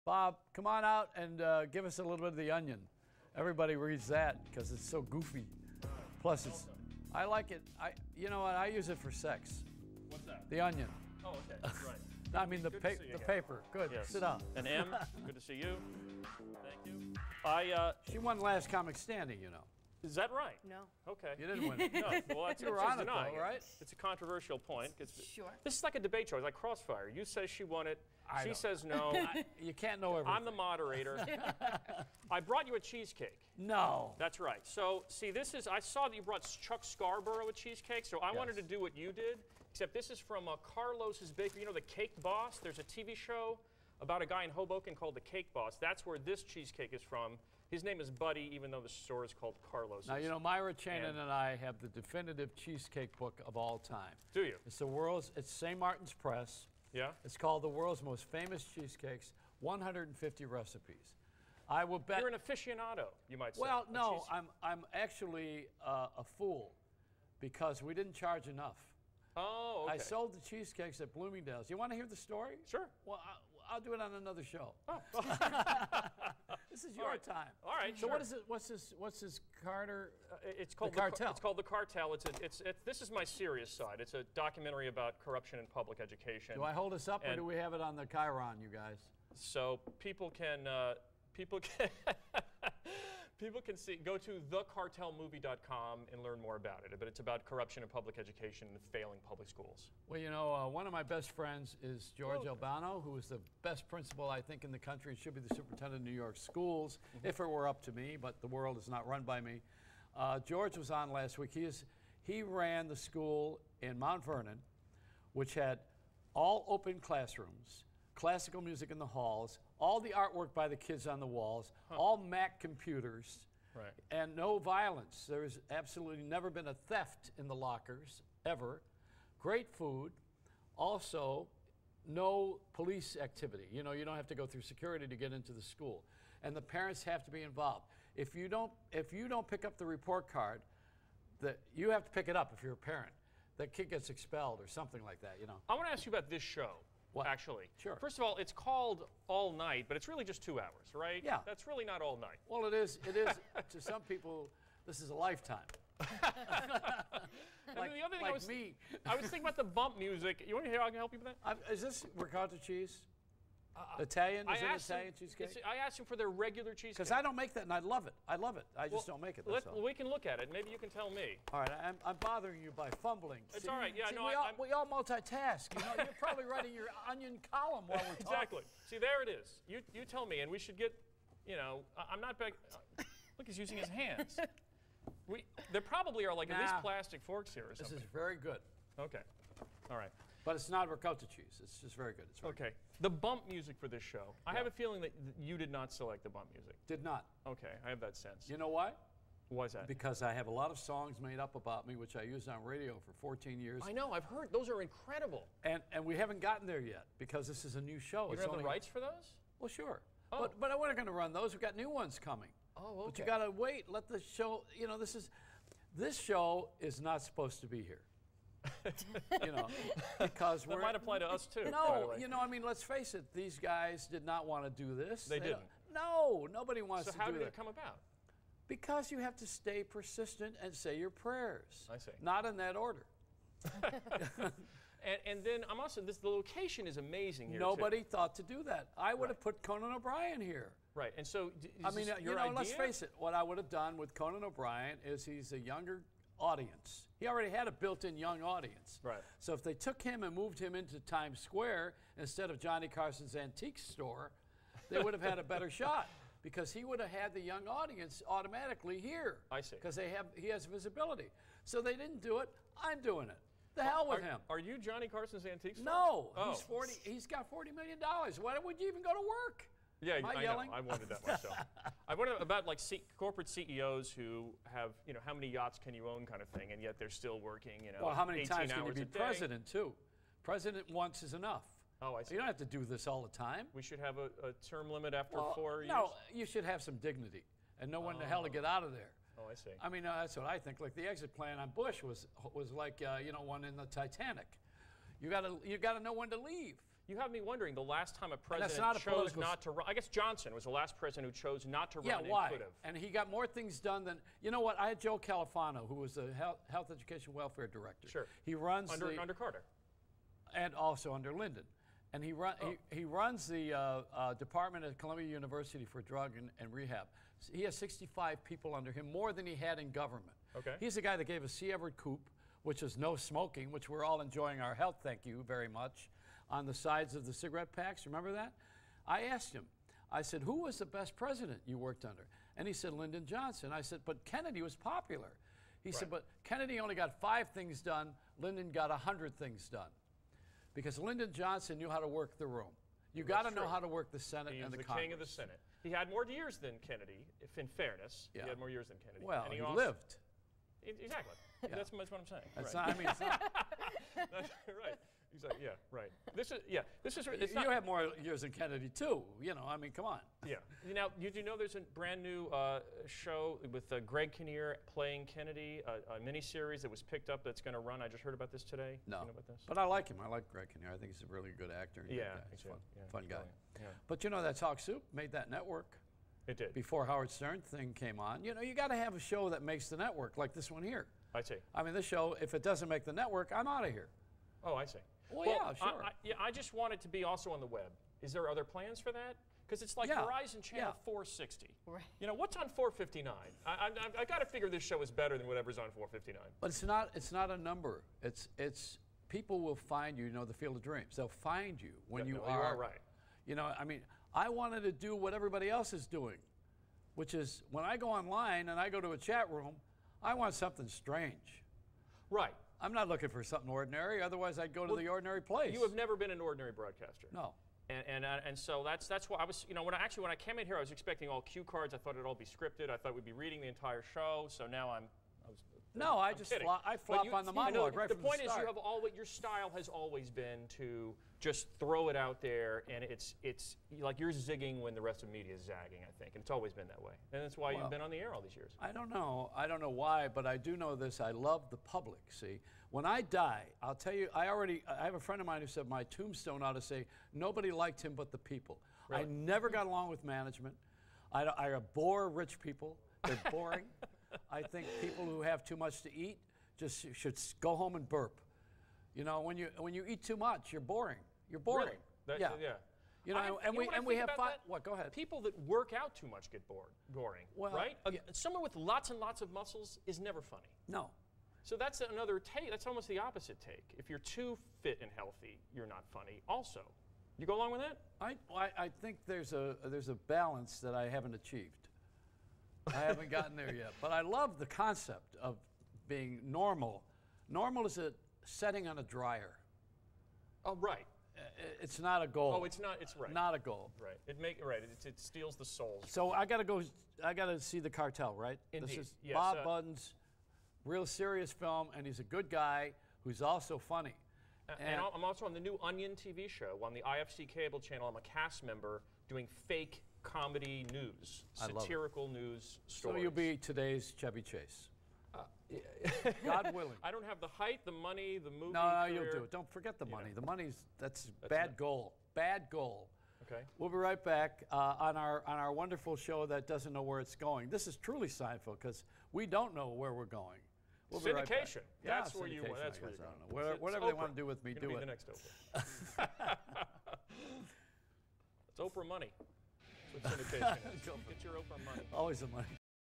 Bob, come on out and give us a little bit of The Onion. Everybody reads that because it's so goofy. Plus, I like it. You know what? I use it for sex. What's that? The Onion. Oh, okay. That's right. I mean the paper. Good. Yes. Sit down. And M, good to see you. Thank you. She won Last Comic Standing, you know. Is that right? No. Okay. You didn't win it. No. Well, that's You were on it, though, denying right? It's a controversial point. Sure. This is like a debate show. It's like Crossfire. You say she won it. She says no. You can't know everything. I'm the moderator. I brought you a cheesecake. No. That's right. So, see, this is, I saw that you brought Chuck Scarborough a cheesecake, so I wanted to do what you did, except this is from Carlos's Bakery. You know the Cake Boss? There's a TV show about a guy in Hoboken called the Cake Boss. That's where this cheesecake is from. His name is Buddy, even though the store is called Carlos's. Now, you know, Myra Chanin and I have the definitive cheesecake book of all time. Do you? It's St. Martin's Press. Yeah? It's called The World's Most Famous Cheesecakes, 150 recipes. I will bet. You're an aficionado, you might say. Well, no, I'm actually a fool because we didn't charge enough. Oh, okay. I sold the cheesecakes at Bloomingdale's. You want to hear the story? Sure. Well, I'll do it on another show. Oh. This is your time. All right. So sure. what is it? What's this Carter? It's called The Cartel. It's called The Cartel. This is my serious side. It's a documentary about corruption in public education. Do I hold us up, or do we have it on the Chiron, you guys? So people can people can see, go to thecartelmovie.com and learn more about it. But it's about corruption in public education and failing public schools. Well, you know, one of my best friends is George Albano, who is the best principal, I think, in the country. Should be the superintendent of New York schools, if it were up to me, but the world is not run by me. George was on last week. He ran the school in Mount Vernon, which had all open classrooms, classical music in the halls, all the artwork by the kids on the walls, all Mac computers, and no violence. There's absolutely never been a theft in the lockers, ever. Great food. Also, no police activity. You know, you don't have to go through security to get into the school. And the parents have to be involved. If you don't pick up the report card, you have to pick it up if you're a parent. The kid gets expelled or something like that, you know. I want to ask you about this show. What? Actually. Sure. First of all, it's called All Night, but it's really just 2 hours, right? Yeah. That's really not all night. Well, it is. To some people, this is a lifetime. And then the other thing I was thinking about the bump music. You want to hear how I can help you with that? Is this ricotta cheese? Italian? Is it Italian cheesecake? I asked him for their regular cheesecake. Because I don't make that, and I love it. I love it. I just don't make it. Well, we can look at it. Maybe you can tell me. All right, I'm bothering you by fumbling. It's all right. Yeah, see, no, we all multitask. You know, you're probably writing your Onion column while we're talking. Exactly. See, there it is. You tell me, and we should get. You know, I'm not back. Look, he's using his hands. There probably are like at least plastic forks here or something. This is very good. Okay. All right. But it's not ricotta cheese. It's just very good. It's very good. The bump music for this show. I have a feeling that you did not select the bump music. Did not. Okay, I have that sense. You know why? Why is that? Because I have a lot of songs made up about me, which I used on radio for 14 years. I know. I've heard. Those are incredible. And we haven't gotten there yet because this is a new show. You don't have the rights for those? Well, sure. Oh. But I wasn't going to run those. We've got new ones coming. Oh, okay. But you got to wait. Let the show. You know, this show is not supposed to be here. You know, because that might apply to us too. No, you know, I mean, let's face it. These guys did not want to do this. They didn't. No, nobody wants to do that. So how did it come about? Because you have to stay persistent and say your prayers. I see. Not in that order. And then I'm also the location is amazing here. Nobody thought to do that. I would have put Conan O'Brien here. Right, and so I mean, you know, let's face it. What I would have done with Conan O'Brien is he's a younger audience. He already had a built-in young audience. Right. So if they took him and moved him into Times Square instead of Johnny Carson's antique store, they would have had a better shot because he would have had the young audience automatically here. I see. Because he has visibility. So they didn't do it. I'm doing it. The hell with him. Are you Johnny Carson's antique store? No. Oh. He's got $40 million. Why would you even go to work? Yeah, Am I yelling? know. I wondered that myself. I wonder about like corporate CEOs who have, you know, how many yachts can you own kind of thing, and yet they're still working, you know, well, how many 18 times can you hours be a day. president, too? President once is enough. Oh, I see. You don't have to do this all the time. We should have a term limit after 4 years? No, you should have some dignity and know when the hell to get out of there. Oh, I see. I mean, that's what I think. Like the exit plan on Bush was like, you know, one in the Titanic. You got to know when to leave. You have me wondering, the last time a that's president not a chose political not to run, I guess Johnson was the last president who chose not to Yeah, run why? and could have. And he got more things done than, you know what, I had Joe Califano, who was the Health Education Welfare Director. Sure. He runs Under Carter. and also under Lyndon. And he runs the Department at Columbia University for Drug and Rehab. He has 65 people under him, more than he had in government. Okay. He's the guy that gave us C. Everett Koop, which is no smoking, which we're all enjoying our health, thank you very much, on the sides of the cigarette packs. Remember that? I asked him, I said, who was the best president you worked under? And he said, Lyndon Johnson. I said, but Kennedy was popular. He said, but Kennedy only got 5 things done. Lyndon got 100 things done. Because Lyndon Johnson knew how to work the room. You got to know how to work the Senate and the Congress. He was the king of the Senate. He had more years than Kennedy, if in fairness. Yeah. He had more years than Kennedy. Well, and he lived. Exactly. Yeah. That's what I'm saying. That's right. not, I mean, it's not, That's right. Exactly. Yeah. Right. This is. It's you not, have more years than Kennedy too. You know, I mean, come on. Yeah. Now, did you know there's a brand new show with Greg Kinnear playing Kennedy, a miniseries that was picked up that's going to run? I just heard about this today. No. You know about this? But I like him. I like Greg Kinnear. I think he's a really good actor. And Yeah. good guy. He's exactly. fun guy. Brilliant. Yeah. But you know, that Talk Soup made that network It did. before Howard Stern thing came on. You know, you got to have a show that makes the network, like this one here. I see. I mean, this show, if it doesn't make the network, I'm out of here. Oh, I see. Well, yeah, sure. I just want it to be also on the web. Is there other plans for that? Because it's like Yeah. Verizon Channel Yeah. 460. Right. You know, what's on 459? I got to figure this show is better than whatever's on 459. But it's not a number. It's people will find you. You know, the Field of Dreams. They'll find you when Yeah, you no, are. You are right. You know, I mean, I wanted to do what everybody else is doing, which is when I go online and I go to a chat room, I want something strange. Right. I'm not looking for something ordinary. Otherwise, I'd go to the ordinary place. You have never been an ordinary broadcaster. No. And so that's why I was, you know, when I came in here, I was expecting all cue cards. I thought it'd all be scripted. I thought we'd be reading the entire show. So now I I'm just kidding. I flop on the monologue right the from the point is, start. you have always, your style has always been to just throw it out there, and it's like you're zigging when the rest of the media is zagging, I think, and it's always been that way. And that's why you've been on the air all these years. I don't know why, but I do know this. I love the public. See, when I die, I'll tell you. I have a friend of mine who said my tombstone ought to say, "Nobody liked him but the people." Really? I never got along with management. I bore rich people. They're boring. I think people who have too much to eat just should go home and burp. You know, when you eat too much, you're boring. You're boring. Really? Yeah. Yeah. You know, and we have fun. What? Go ahead. People that work out too much get boring, Well, right? yeah. Someone with lots and lots of muscles is never funny. No. So that's another take. That's almost the opposite take. If you're too fit and healthy, you're not funny. Also, you go along with that? I think there's a balance that I haven't achieved. I haven't gotten there yet. But I love the concept of being normal. Normal is a setting on a dryer. Oh, right. It's not a goal. Oh, it's not. It's right. Not a goal. Right. It steals the souls. So I gotta see The Cartel, right? Indeed. This is Yes, Bob Budden's real serious film, and he's a good guy who's also funny. And I'm also on the new Onion TV show on the IFC cable channel. I'm a cast member doing fake comedy news, I love it. satirical news stories. So you'll be today's Chevy Chase. God willing. I don't have the height, the money, the movie No, career. you'll do it. Don't forget the money. know. The money's that's bad goal. Bad goal. Okay. We'll be right back on our wonderful show that doesn't know where it's going. This is truly Seinfeld because we don't know where we're going. We'll be right back. Syndication. Yeah, That's where you want. syndication, That's I where guess. you're I going. don't know. It's Whatever they want Oprah. to do with me, Gonna do be it. the next Oprah. It's Oprah money. That's what syndication is. Get your Oprah money. Always the money.